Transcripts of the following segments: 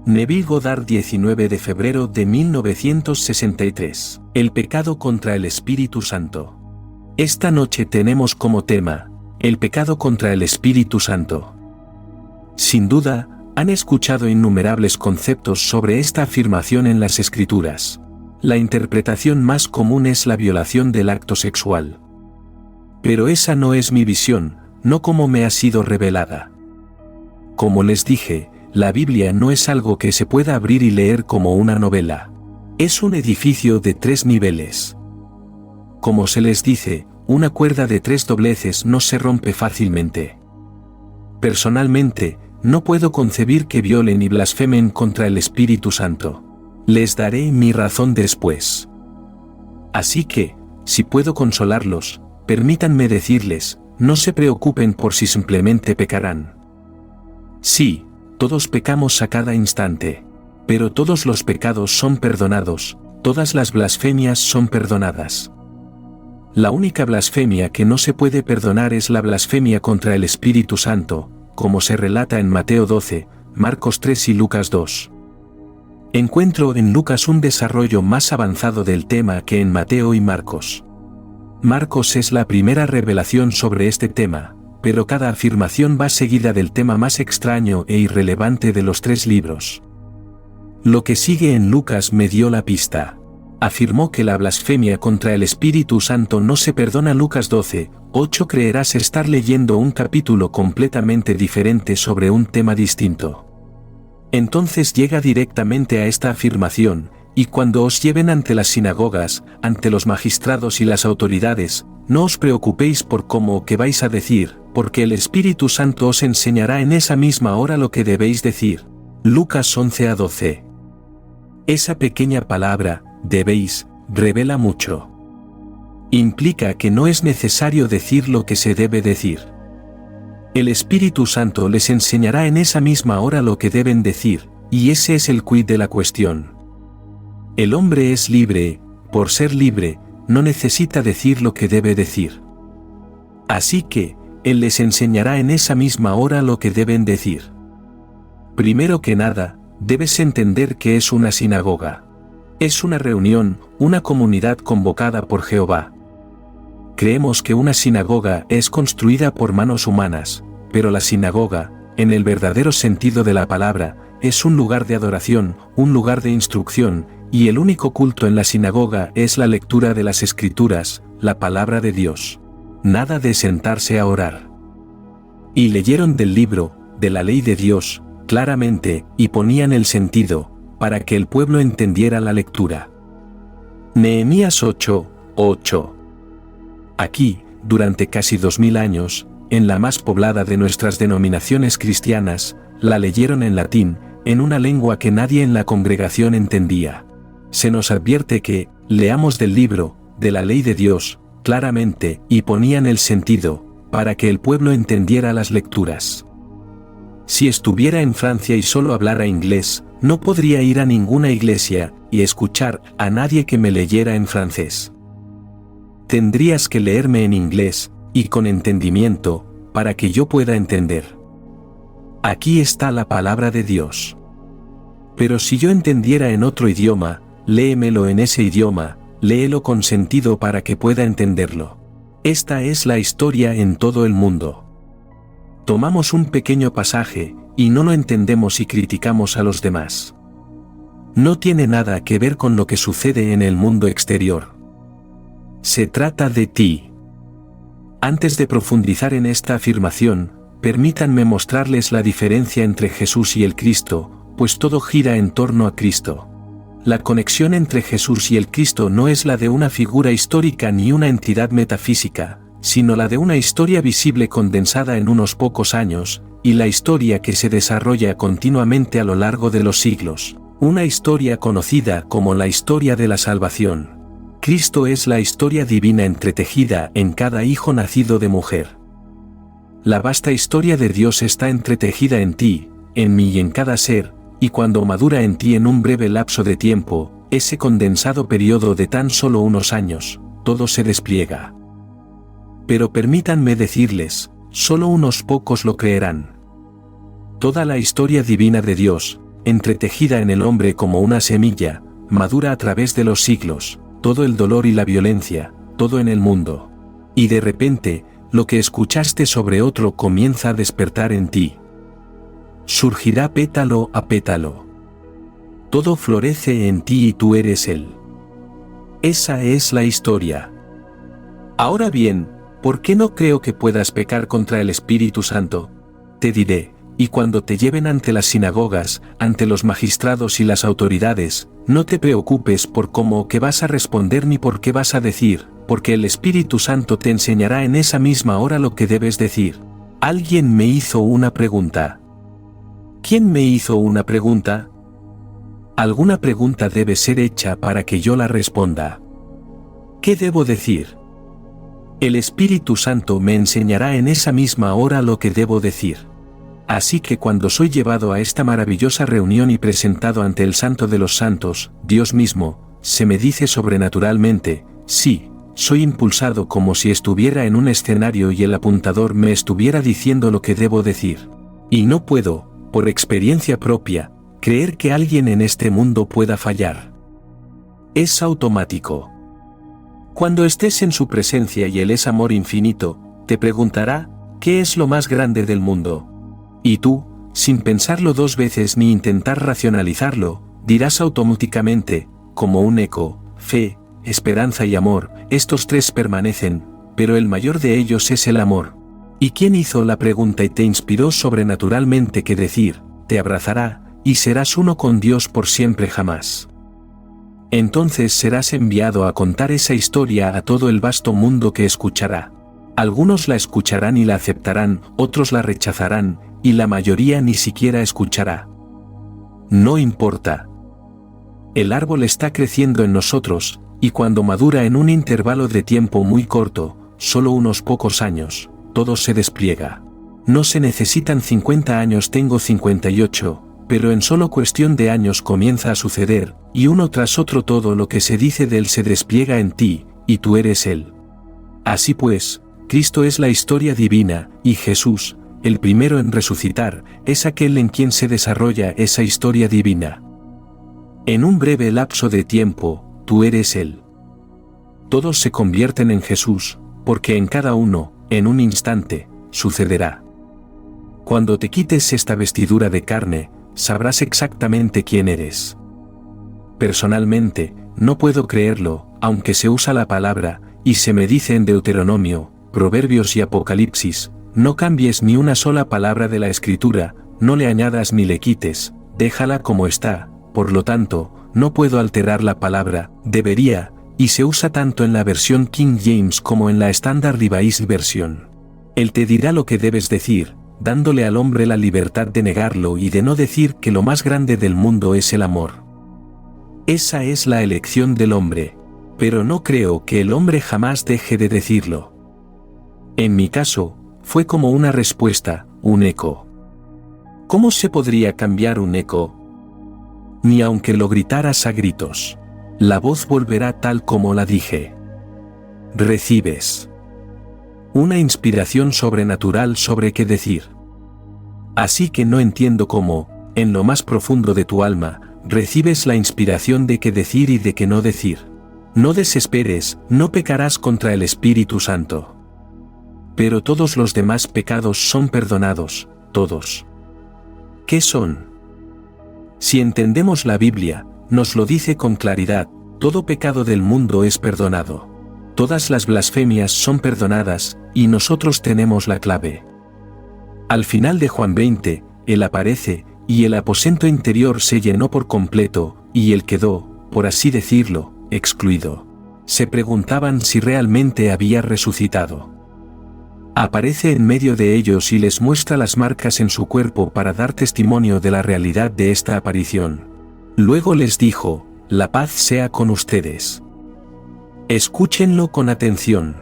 Neville Goddard, 19 de febrero de 1963. El pecado contra el Espíritu Santo. Esta noche tenemos como tema, el pecado contra el Espíritu Santo. Sin duda, han escuchado innumerables conceptos sobre esta afirmación en las Escrituras. La interpretación más común es la violación del acto sexual. Pero esa no es mi visión, no como me ha sido revelada. Como les dije, la Biblia no es algo que se pueda abrir y leer como una novela. Es un edificio de 3 niveles. Como se les dice, una cuerda de 3 dobleces no se rompe fácilmente. Personalmente, no puedo concebir que violen y blasfemen contra el Espíritu Santo. Les daré mi razón después. Así que, si puedo consolarlos, permítanme decirles, no se preocupen por si simplemente pecarán. Sí, todos pecamos a cada instante. Pero todos los pecados son perdonados, todas las blasfemias son perdonadas. La única blasfemia que no se puede perdonar es la blasfemia contra el Espíritu Santo, como se relata en Mateo 12, Marcos 3 y Lucas 2. Encuentro en Lucas un desarrollo más avanzado del tema que en Mateo y Marcos. Marcos es la primera revelación sobre este tema, pero cada afirmación va seguida del tema más extraño e irrelevante de los 3 libros. Lo que sigue en Lucas me dio la pista. Afirmó que la blasfemia contra el Espíritu Santo no se perdona. Lucas 12, 8. Creerás estar leyendo un capítulo completamente diferente sobre un tema distinto. Entonces llega directamente a esta afirmación, y cuando os lleven ante las sinagogas, ante los magistrados y las autoridades, no os preocupéis por cómo o qué vais a decir, porque el Espíritu Santo os enseñará en esa misma hora lo que debéis decir. Lucas 11 a 12. Esa pequeña palabra, debéis, revela mucho. Implica que no es necesario decir lo que se debe decir. El Espíritu Santo les enseñará en esa misma hora lo que deben decir, y ese es el quid de la cuestión. El hombre es libre, por ser libre, no necesita decir lo que debe decir. Así que, Él les enseñará en esa misma hora lo que deben decir. Primero que nada, debes entender que es una sinagoga. Es una reunión, una comunidad convocada por Jehová. Creemos que una sinagoga es construida por manos humanas, pero la sinagoga, en el verdadero sentido de la palabra, es un lugar de adoración, un lugar de instrucción, y el único culto en la sinagoga es la lectura de las Escrituras, la palabra de Dios. Nada de sentarse a orar. Y leyeron del libro, de la ley de Dios, claramente, y ponían el sentido, para que el pueblo entendiera la lectura. Nehemías 8, 8. Aquí, durante casi 2000 años, en la más poblada de nuestras denominaciones cristianas, la leyeron en latín, en una lengua que nadie en la congregación entendía. Se nos advierte que, leamos del libro, de la ley de Dios, claramente, y ponían el sentido, para que el pueblo entendiera las lecturas. Si estuviera en Francia y solo hablara inglés, no podría ir a ninguna iglesia, y escuchar a nadie que me leyera en francés. Tendrías que leerme en inglés, y con entendimiento, para que yo pueda entender. Aquí está la palabra de Dios. Pero si yo entendiera en otro idioma, léemelo en ese idioma, léelo con sentido para que pueda entenderlo. Esta es la historia en todo el mundo. Tomamos un pequeño pasaje, y no lo entendemos y criticamos a los demás. No tiene nada que ver con lo que sucede en el mundo exterior. Se trata de ti. Antes de profundizar en esta afirmación, permítanme mostrarles la diferencia entre Jesús y el Cristo, pues todo gira en torno a Cristo. La conexión entre Jesús y el Cristo no es la de una figura histórica ni una entidad metafísica, sino la de una historia visible condensada en unos pocos años, y la historia que se desarrolla continuamente a lo largo de los siglos, una historia conocida como la historia de la salvación. Cristo es la historia divina entretejida en cada hijo nacido de mujer. La vasta historia de Dios está entretejida en ti, en mí y en cada ser, y cuando madura en ti en un breve lapso de tiempo, ese condensado periodo de tan solo unos años, todo se despliega. Pero permítanme decirles, solo unos pocos lo creerán. Toda la historia divina de Dios, entretejida en el hombre como una semilla, madura a través de los siglos, todo el dolor y la violencia, todo en el mundo. Y de repente, lo que escuchaste sobre otro comienza a despertar en ti. Surgirá pétalo a pétalo. Todo florece en ti y tú eres él. Esa es la historia. Ahora bien, ¿por qué no creo que puedas pecar contra el Espíritu Santo? Te diré, y cuando te lleven ante las sinagogas, ante los magistrados y las autoridades, no te preocupes por cómo o qué vas a responder ni por qué vas a decir, porque el Espíritu Santo te enseñará en esa misma hora lo que debes decir. Alguien me hizo una pregunta. ¿Quién me hizo una pregunta? Alguna pregunta debe ser hecha para que yo la responda. ¿Qué debo decir? El Espíritu Santo me enseñará en esa misma hora lo que debo decir. Así que cuando soy llevado a esta maravillosa reunión y presentado ante el Santo de los Santos, Dios mismo, se me dice sobrenaturalmente, sí, soy impulsado como si estuviera en un escenario y el apuntador me estuviera diciendo lo que debo decir. Y no puedo, por experiencia propia, creer que alguien en este mundo pueda fallar. Es automático. Cuando estés en su presencia y Él es amor infinito, te preguntará, ¿qué es lo más grande del mundo? Y tú, sin pensarlo dos veces ni intentar racionalizarlo, dirás automáticamente, como un eco, fe, esperanza y amor, estos tres permanecen, pero el mayor de ellos es el amor. ¿Y quién hizo la pregunta y te inspiró sobrenaturalmente que decir, te abrazará, y serás uno con Dios por siempre jamás? Entonces serás enviado a contar esa historia a todo el vasto mundo que escuchará. Algunos la escucharán y la aceptarán, otros la rechazarán, y la mayoría ni siquiera escuchará. No importa. El árbol está creciendo en nosotros, y cuando madura en un intervalo de tiempo muy corto, solo unos pocos años, todo se despliega. No se necesitan 50 años, tengo 58, pero en solo cuestión de años comienza a suceder, y uno tras otro todo lo que se dice de él se despliega en ti, y tú eres él. Así pues, Cristo es la historia divina, y Jesús, el primero en resucitar, es aquel en quien se desarrolla esa historia divina. En un breve lapso de tiempo, tú eres Él. Todos se convierten en Jesús, porque en cada uno, en un instante, sucederá. Cuando te quites esta vestidura de carne, sabrás exactamente quién eres. Personalmente, no puedo creerlo, aunque se usa la palabra, y se me dice en Deuteronomio, Proverbios y Apocalipsis, no cambies ni una sola palabra de la Escritura, no le añadas ni le quites, déjala como está, por lo tanto, no puedo alterar la palabra, debería, y se usa tanto en la versión King James como en la Standard Revised Version. Él te dirá lo que debes decir, dándole al hombre la libertad de negarlo y de no decir que lo más grande del mundo es el amor. Esa es la elección del hombre, pero no creo que el hombre jamás deje de decirlo. En mi caso, fue como una respuesta, un eco. ¿Cómo se podría cambiar un eco? Ni aunque lo gritaras a gritos. La voz volverá tal como la dije. Recibes una inspiración sobrenatural sobre qué decir. Así que no entiendo cómo, en lo más profundo de tu alma, recibes la inspiración de qué decir y de qué no decir. No desesperes, no pecarás contra el Espíritu Santo. Pero todos los demás pecados son perdonados, todos. ¿Qué son? Si entendemos la Biblia, nos lo dice con claridad, todo pecado del mundo es perdonado. Todas las blasfemias son perdonadas, y nosotros tenemos la clave. Al final de Juan 20, Él aparece, y el aposento interior se llenó por completo, y Él quedó, por así decirlo, excluido. Se preguntaban si realmente había resucitado. Aparece en medio de ellos y les muestra las marcas en su cuerpo para dar testimonio de la realidad de esta aparición. Luego les dijo, la paz sea con ustedes. Escúchenlo con atención.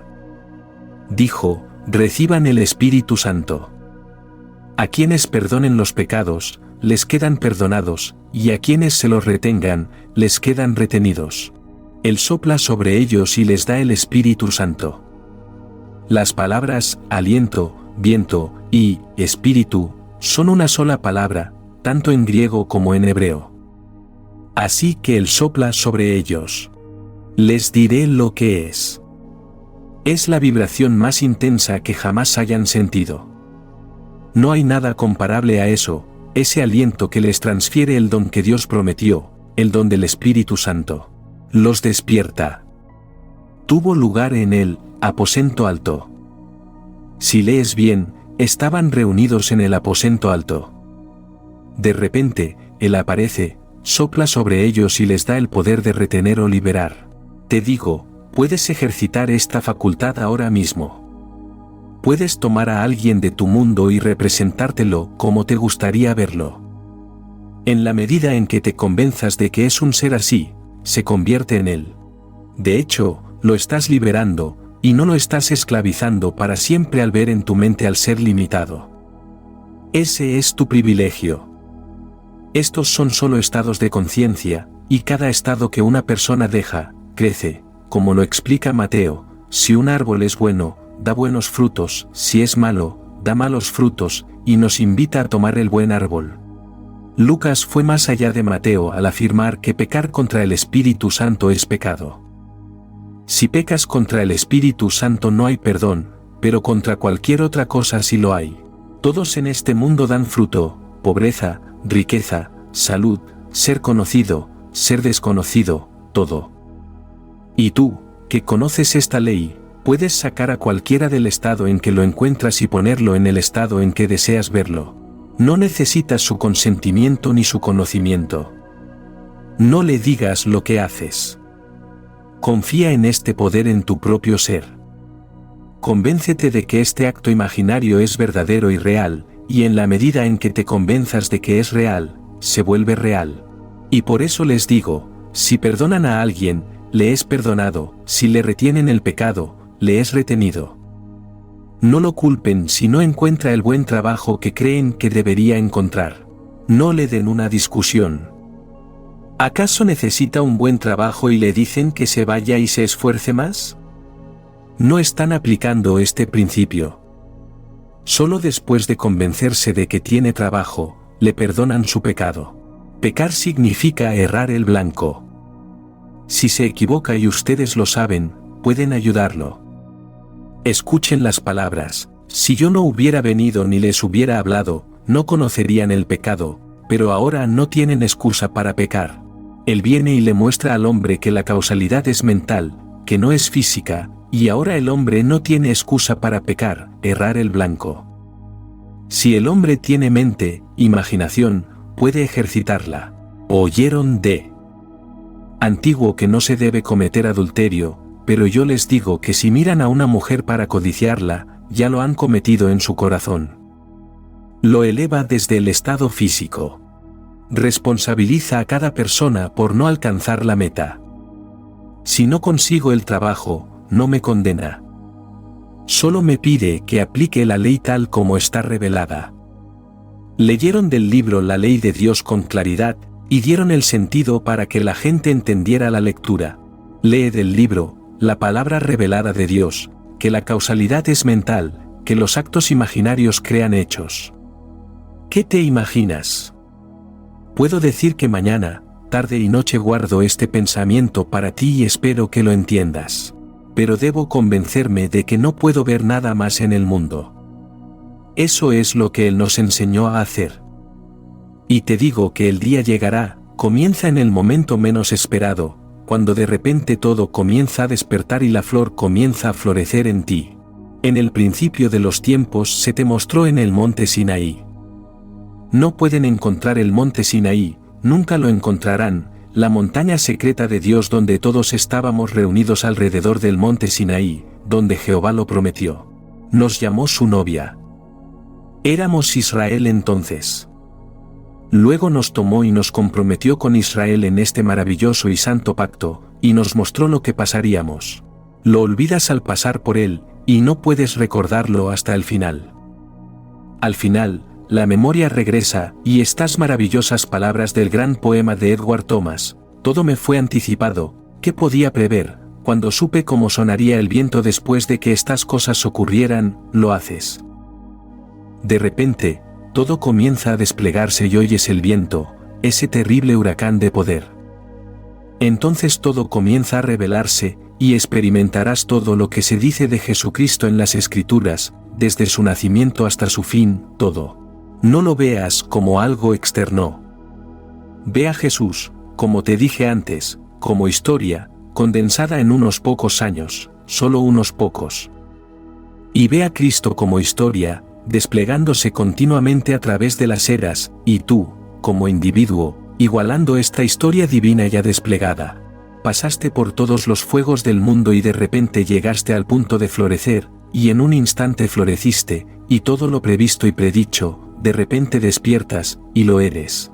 Dijo, reciban el Espíritu Santo. A quienes perdonen los pecados, les quedan perdonados, y a quienes se los retengan, les quedan retenidos. Él sopla sobre ellos y les da el Espíritu Santo. Las palabras, aliento, viento, y espíritu, son una sola palabra, tanto en griego como en hebreo. Así que Él sopla sobre ellos. Les diré lo que es. Es la vibración más intensa que jamás hayan sentido. No hay nada comparable a eso, ese aliento que les transfiere el don que Dios prometió, el don del Espíritu Santo. Los despierta. Tuvo lugar en el aposento alto. Si lees bien, estaban reunidos en el aposento alto. De repente, Él aparece, sopla sobre ellos y les da el poder de retener o liberar. Te digo, puedes ejercitar esta facultad ahora mismo. Puedes tomar a alguien de tu mundo y representártelo como te gustaría verlo. En la medida en que te convenzas de que es un ser así, se convierte en él. De hecho, lo estás liberando, y no lo estás esclavizando para siempre al ver en tu mente al ser limitado. Ese es tu privilegio. Estos son solo estados de conciencia, y cada estado que una persona deja, crece, como lo explica Mateo. Si un árbol es bueno, da buenos frutos, si es malo, da malos frutos, y nos invita a tomar el buen árbol. Lucas fue más allá de Mateo al afirmar que pecar contra el Espíritu Santo es pecado. Si pecas contra el Espíritu Santo no hay perdón, pero contra cualquier otra cosa sí lo hay. Todos en este mundo dan fruto, pobreza, riqueza, salud, ser conocido, ser desconocido, todo. Y tú, que conoces esta ley, puedes sacar a cualquiera del estado en que lo encuentras y ponerlo en el estado en que deseas verlo. No necesitas su consentimiento ni su conocimiento. No le digas lo que haces. Confía en este poder en tu propio ser. Convéncete de que este acto imaginario es verdadero y real, y en la medida en que te convenzas de que es real, se vuelve real. Y por eso les digo, si perdonan a alguien, le es perdonado, si le retienen el pecado, le es retenido. No lo culpen si no encuentra el buen trabajo que creen que debería encontrar. No le den una discusión. ¿Acaso necesita un buen trabajo y le dicen que se vaya y se esfuerce más? No están aplicando este principio. Solo después de convencerse de que tiene trabajo, le perdonan su pecado. Pecar significa errar el blanco. Si se equivoca y ustedes lo saben, pueden ayudarlo. Escuchen las palabras: si yo no hubiera venido ni les hubiera hablado, no conocerían el pecado, pero ahora no tienen excusa para pecar. Él viene y le muestra al hombre que la causalidad es mental, que no es física, y ahora el hombre no tiene excusa para pecar, errar el blanco. Si el hombre tiene mente, imaginación, puede ejercitarla. Oyeron de antiguo que no se debe cometer adulterio, pero yo les digo que si miran a una mujer para codiciarla, ya lo han cometido en su corazón. Lo eleva desde el estado físico. Responsabiliza a cada persona por no alcanzar la meta. Si no consigo el trabajo, no me condena. Solo me pide que aplique la ley tal como está revelada. Leyeron del libro la ley de Dios con claridad, y dieron el sentido para que la gente entendiera la lectura. Lee del libro, la palabra revelada de Dios, que la causalidad es mental, que los actos imaginarios crean hechos. ¿Qué te imaginas? Puedo decir que mañana, tarde y noche guardo este pensamiento para ti y espero que lo entiendas. Pero debo convencerme de que no puedo ver nada más en el mundo. Eso es lo que Él nos enseñó a hacer. Y te digo que el día llegará, comienza en el momento menos esperado, cuando de repente todo comienza a despertar y la flor comienza a florecer en ti. En el principio de los tiempos se te mostró en el monte Sinaí. No pueden encontrar el monte Sinaí, nunca lo encontrarán, la montaña secreta de Dios donde todos estábamos reunidos alrededor del monte Sinaí, donde Jehová lo prometió. Nos llamó su novia. Éramos Israel entonces. Luego nos tomó y nos comprometió con Israel en este maravilloso y santo pacto, y nos mostró lo que pasaríamos. Lo olvidas al pasar por él, y no puedes recordarlo hasta el final. Al final, la memoria regresa, y estas maravillosas palabras del gran poema de Edward Thomas: todo me fue anticipado, ¿qué podía prever? Cuando supe cómo sonaría el viento después de que estas cosas ocurrieran, lo haces. De repente, todo comienza a desplegarse y oyes el viento, ese terrible huracán de poder. Entonces todo comienza a revelarse, y experimentarás todo lo que se dice de Jesucristo en las Escrituras, desde su nacimiento hasta su fin, todo. No lo veas como algo externo. Ve a Jesús, como te dije antes, como historia, condensada en unos pocos años, solo unos pocos. Y ve a Cristo como historia, desplegándose continuamente a través de las eras, y tú, como individuo, igualando esta historia divina ya desplegada. Pasaste por todos los fuegos del mundo y de repente llegaste al punto de florecer, y en un instante floreciste, y todo lo previsto y predicho, de repente despiertas, y lo eres.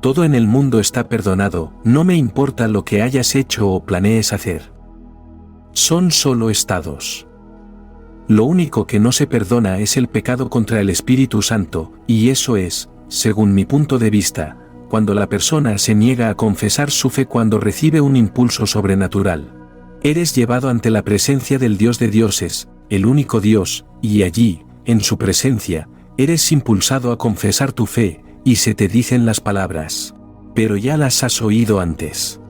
Todo en el mundo está perdonado, no me importa lo que hayas hecho o planees hacer. Son solo estados. Lo único que no se perdona es el pecado contra el Espíritu Santo, y eso es, según mi punto de vista, cuando la persona se niega a confesar su fe cuando recibe un impulso sobrenatural. Eres llevado ante la presencia del Dios de dioses, el único Dios, y allí, en su presencia, eres impulsado a confesar tu fe, y se te dicen las palabras. Pero ya las has oído antes.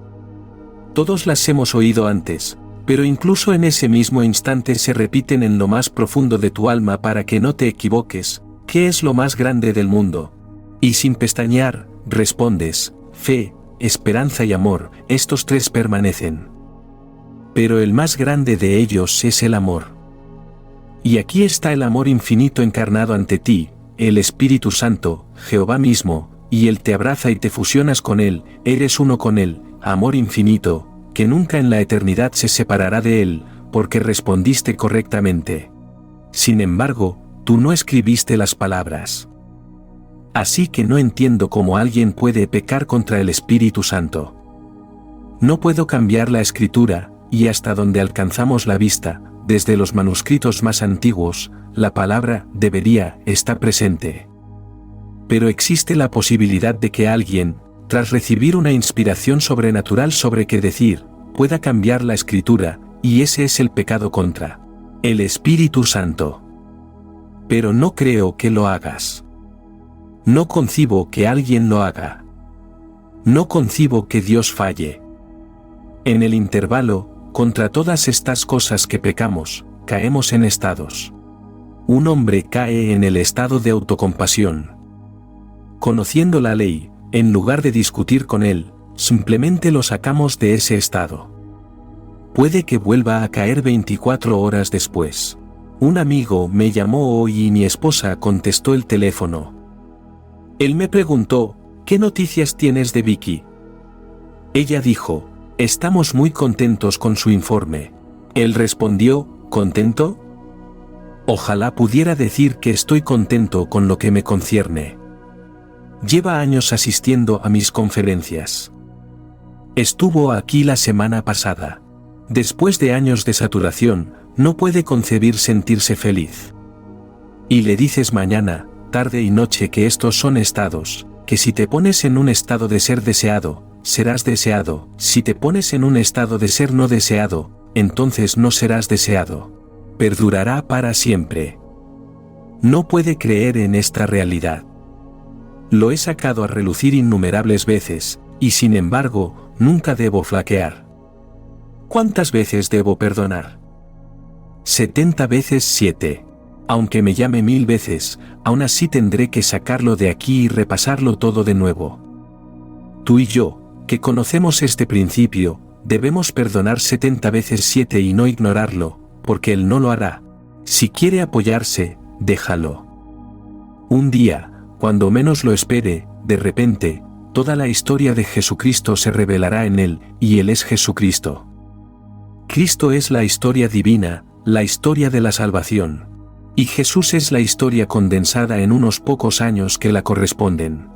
Todos las hemos oído antes, pero incluso en ese mismo instante se repiten en lo más profundo de tu alma para que no te equivoques. ¿Qué es lo más grande del mundo? Y sin pestañear, respondes, fe, esperanza y amor, estos tres permanecen. Pero el más grande de ellos es el amor. Y aquí está el amor infinito encarnado ante ti, el Espíritu Santo, Jehová mismo, y Él te abraza y te fusionas con Él, eres uno con Él, amor infinito, que nunca en la eternidad se separará de Él, porque respondiste correctamente. Sin embargo, tú no escribiste las palabras. Así que no entiendo cómo alguien puede pecar contra el Espíritu Santo. No puedo cambiar la escritura, y hasta donde alcanzamos la vista, desde los manuscritos más antiguos, la palabra debería estar presente. Pero existe la posibilidad de que alguien, tras recibir una inspiración sobrenatural sobre qué decir, pueda cambiar la escritura, y ese es el pecado contra el Espíritu Santo. Pero no creo que lo hagas. No concibo que alguien lo haga. No concibo que Dios falle. En el intervalo, contra todas estas cosas que pecamos, caemos en estados. Un hombre cae en el estado de autocompasión. Conociendo la ley, en lugar de discutir con él, simplemente lo sacamos de ese estado. Puede que vuelva a caer 24 horas después. Un amigo me llamó hoy y mi esposa contestó el teléfono. Él me preguntó, ¿qué noticias tienes de Vicky? Ella dijo, estamos muy contentos con su informe. Él respondió, ¿contento? Ojalá pudiera decir que estoy contento con lo que me concierne. Lleva años asistiendo a mis conferencias. Estuvo aquí la semana pasada. Después de años de saturación, no puede concebir sentirse feliz. Y le dices mañana, tarde y noche que estos son estados, que si te pones en un estado de ser deseado, serás deseado, si te pones en un estado de ser no deseado, entonces no serás deseado. Perdurará para siempre. No puede creer en esta realidad. Lo he sacado a relucir innumerables veces, y sin embargo, nunca debo flaquear. ¿Cuántas veces debo perdonar? 70 veces 7. Aunque me llame 1000 veces, aún así tendré que sacarlo de aquí y repasarlo todo de nuevo. Tú y yo, que conocemos este principio, debemos perdonar 70 veces 7 y no ignorarlo, porque Él no lo hará. Si quiere apoyarse, déjalo. Un día, cuando menos lo espere, de repente, toda la historia de Jesucristo se revelará en Él, y Él es Jesucristo. Cristo es la historia divina, la historia de la salvación. Y Jesús es la historia condensada en unos pocos años que la corresponden.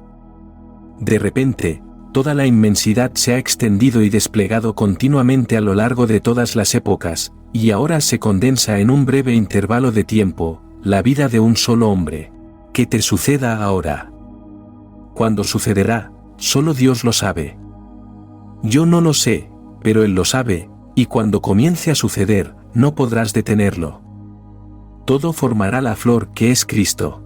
De repente, toda la inmensidad se ha extendido y desplegado continuamente a lo largo de todas las épocas, y ahora se condensa en un breve intervalo de tiempo, la vida de un solo hombre. ¿Qué te suceda ahora? ¿Cuándo sucederá? Solo Dios lo sabe. Yo no lo sé, pero Él lo sabe, y cuando comience a suceder, no podrás detenerlo. Todo formará la flor que es Cristo.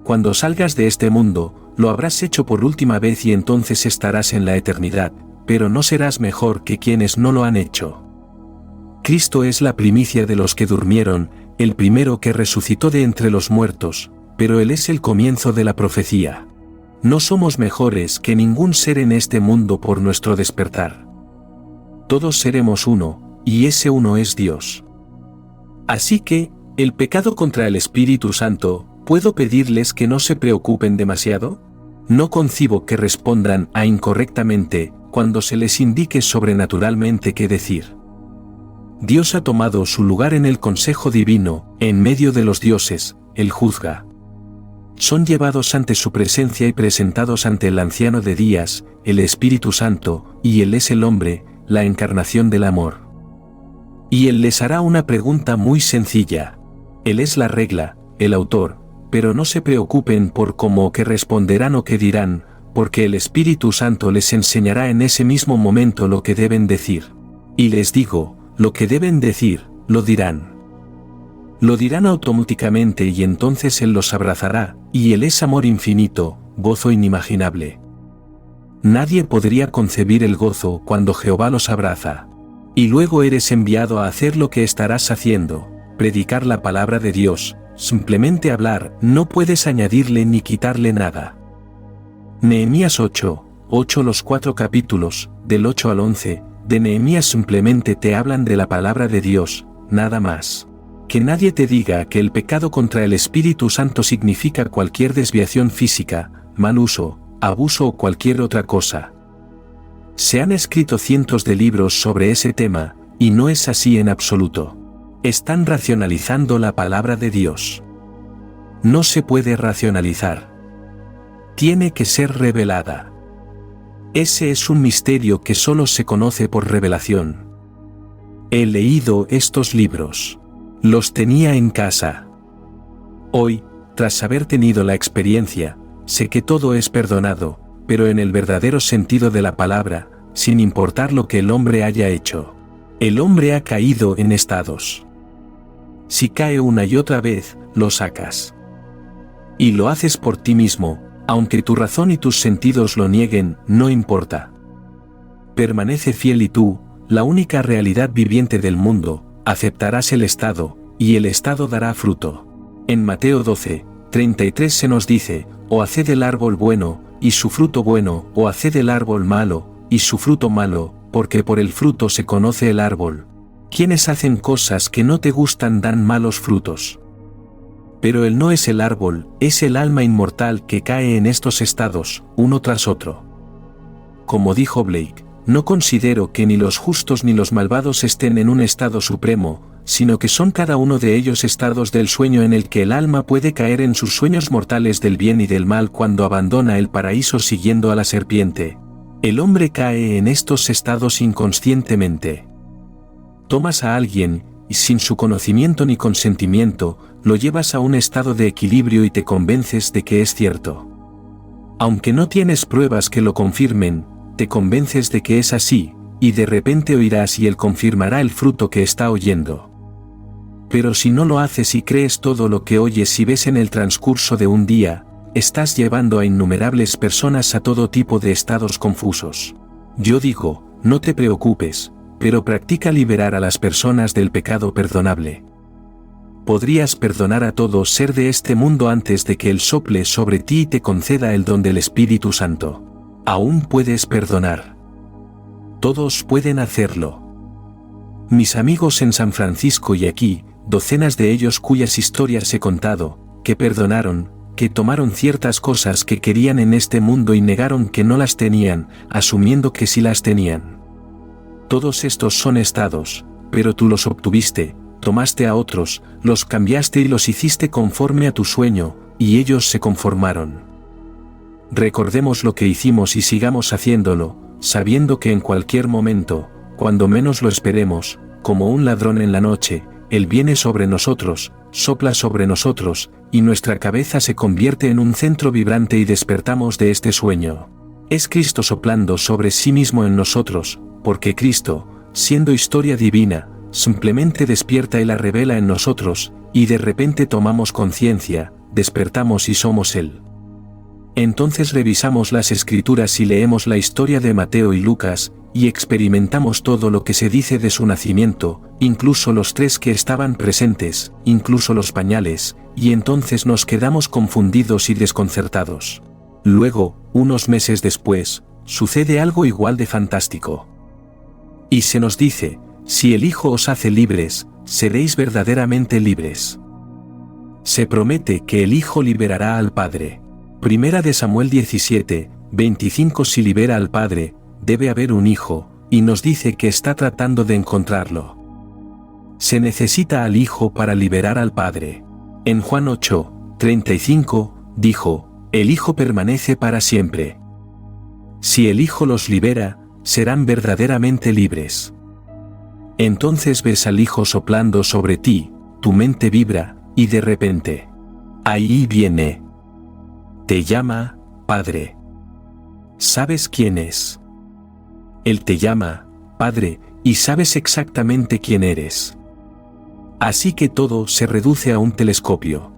cuando salgas de este mundo, lo habrás hecho por última vez y entonces estarás en la eternidad, pero no serás mejor que quienes no lo han hecho. Cristo es la primicia de los que durmieron, el primero que resucitó de entre los muertos, pero Él es el comienzo de la profecía. No somos mejores que ningún ser en este mundo por nuestro despertar. Todos seremos uno, y ese uno es Dios. Así que, el pecado contra el Espíritu Santo, ¿puedo pedirles que no se preocupen demasiado? No concibo que respondan a incorrectamente cuando se les indique sobrenaturalmente qué decir. Dios ha tomado su lugar en el consejo divino, en medio de los dioses, Él juzga. Son llevados ante su presencia y presentados ante el anciano de días, el Espíritu Santo, y Él es el hombre, la encarnación del amor. Y Él les hará una pregunta muy sencilla. Él es la regla, el autor, pero no se preocupen por cómo o qué responderán o qué dirán, porque el Espíritu Santo les enseñará en ese mismo momento lo que deben decir. Y les digo, lo que deben decir, lo dirán. Lo dirán automáticamente y entonces Él los abrazará, y Él es amor infinito, gozo inimaginable. Nadie podría concebir el gozo cuando Jehová los abraza. Y luego eres enviado a hacer lo que estarás haciendo, predicar la palabra de Dios, simplemente hablar, no puedes añadirle ni quitarle nada. Nehemías 8, los 4 capítulos, del 8 al 11, de Nehemías simplemente te hablan de la palabra de Dios, nada más. Que nadie te diga que el pecado contra el Espíritu Santo significa cualquier desviación física, mal uso, abuso o cualquier otra cosa. Se han escrito cientos de libros sobre ese tema, y no es así en absoluto. Están racionalizando la palabra de Dios. No se puede racionalizar. Tiene que ser revelada. Ese es un misterio que solo se conoce por revelación. He leído estos libros. Los tenía en casa. Hoy, tras haber tenido la experiencia, sé que todo es perdonado, pero en el verdadero sentido de la palabra, sin importar lo que el hombre haya hecho. El hombre ha caído en estados. Si cae una y otra vez, lo sacas. Y lo haces por ti mismo, aunque tu razón y tus sentidos lo nieguen, no importa. Permanece fiel y tú, la única realidad viviente del mundo, aceptarás el estado, y el estado dará fruto. En Mateo 12, 33 se nos dice, o haced el árbol bueno, y su fruto bueno, o haced el árbol malo, y su fruto malo, porque por el fruto se conoce el árbol. Quienes hacen cosas que no te gustan dan malos frutos. Pero Él no es el árbol, es el alma inmortal que cae en estos estados, uno tras otro. Como dijo Blake, no considero que ni los justos ni los malvados estén en un estado supremo, sino que son cada uno de ellos estados del sueño en el que el alma puede caer en sus sueños mortales del bien y del mal cuando abandona el paraíso siguiendo a la serpiente. El hombre cae en estos estados inconscientemente. Tomas a alguien, y sin su conocimiento ni consentimiento, lo llevas a un estado de equilibrio y te convences de que es cierto. Aunque no tienes pruebas que lo confirmen, te convences de que es así, y de repente oirás y Él confirmará el fruto que está oyendo. Pero si no lo haces y crees todo lo que oyes y ves en el transcurso de un día, estás llevando a innumerables personas a todo tipo de estados confusos. Yo digo, no te preocupes, pero practica liberar a las personas del pecado perdonable. Podrías perdonar a todo ser de este mundo antes de que Él sople sobre ti y te conceda el don del Espíritu Santo. Aún puedes perdonar. Todos pueden hacerlo. Mis amigos en San Francisco y aquí, docenas de ellos cuyas historias he contado, que perdonaron, que tomaron ciertas cosas que querían en este mundo y negaron que no las tenían, asumiendo que sí las tenían. Todos estos son estados, pero tú los obtuviste, tomaste a otros, los cambiaste y los hiciste conforme a tu sueño, y ellos se conformaron. Recordemos lo que hicimos y sigamos haciéndolo, sabiendo que en cualquier momento, cuando menos lo esperemos, como un ladrón en la noche, Él viene sobre nosotros, sopla sobre nosotros, y nuestra cabeza se convierte en un centro vibrante y despertamos de este sueño. Es Cristo soplando sobre sí mismo en nosotros, porque Cristo, siendo historia divina, simplemente despierta y la revela en nosotros, y de repente tomamos conciencia, despertamos y somos Él. Entonces revisamos las Escrituras y leemos la historia de Mateo y Lucas, y experimentamos todo lo que se dice de su nacimiento, incluso los 3 que estaban presentes, incluso los pañales, y entonces nos quedamos confundidos y desconcertados. Luego, unos meses después, sucede algo igual de fantástico. Y se nos dice, si el Hijo os hace libres, seréis verdaderamente libres. Se promete que el Hijo liberará al Padre. Primera de Samuel 17, 25. Si libera al Padre, debe haber un Hijo, y nos dice que está tratando de encontrarlo. Se necesita al Hijo para liberar al Padre. En Juan 8, 35, dijo, el Hijo permanece para siempre. Si el Hijo los libera, serán verdaderamente libres. Entonces ves al Hijo soplando sobre ti, tu mente vibra, y de repente, ahí viene. Te llama, Padre. ¿Sabes quién es? Él te llama, Padre, y sabes exactamente quién eres. Así que todo se reduce a un telescopio.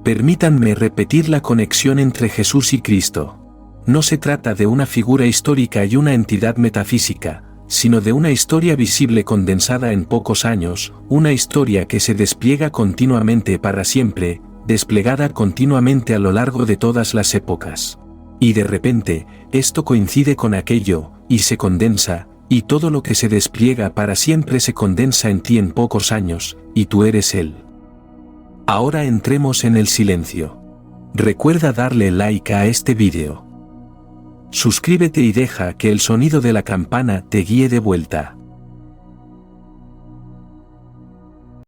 Permítanme repetir la conexión entre Jesús y Cristo. No se trata de una figura histórica y una entidad metafísica, sino de una historia visible condensada en pocos años, una historia que se despliega continuamente para siempre, desplegada continuamente a lo largo de todas las épocas. Y de repente, esto coincide con aquello, y se condensa, y todo lo que se despliega para siempre se condensa en ti en pocos años, y tú eres Él. Ahora entremos en el silencio. Recuerda darle like a este vídeo. Suscríbete y deja que el sonido de la campana te guíe de vuelta.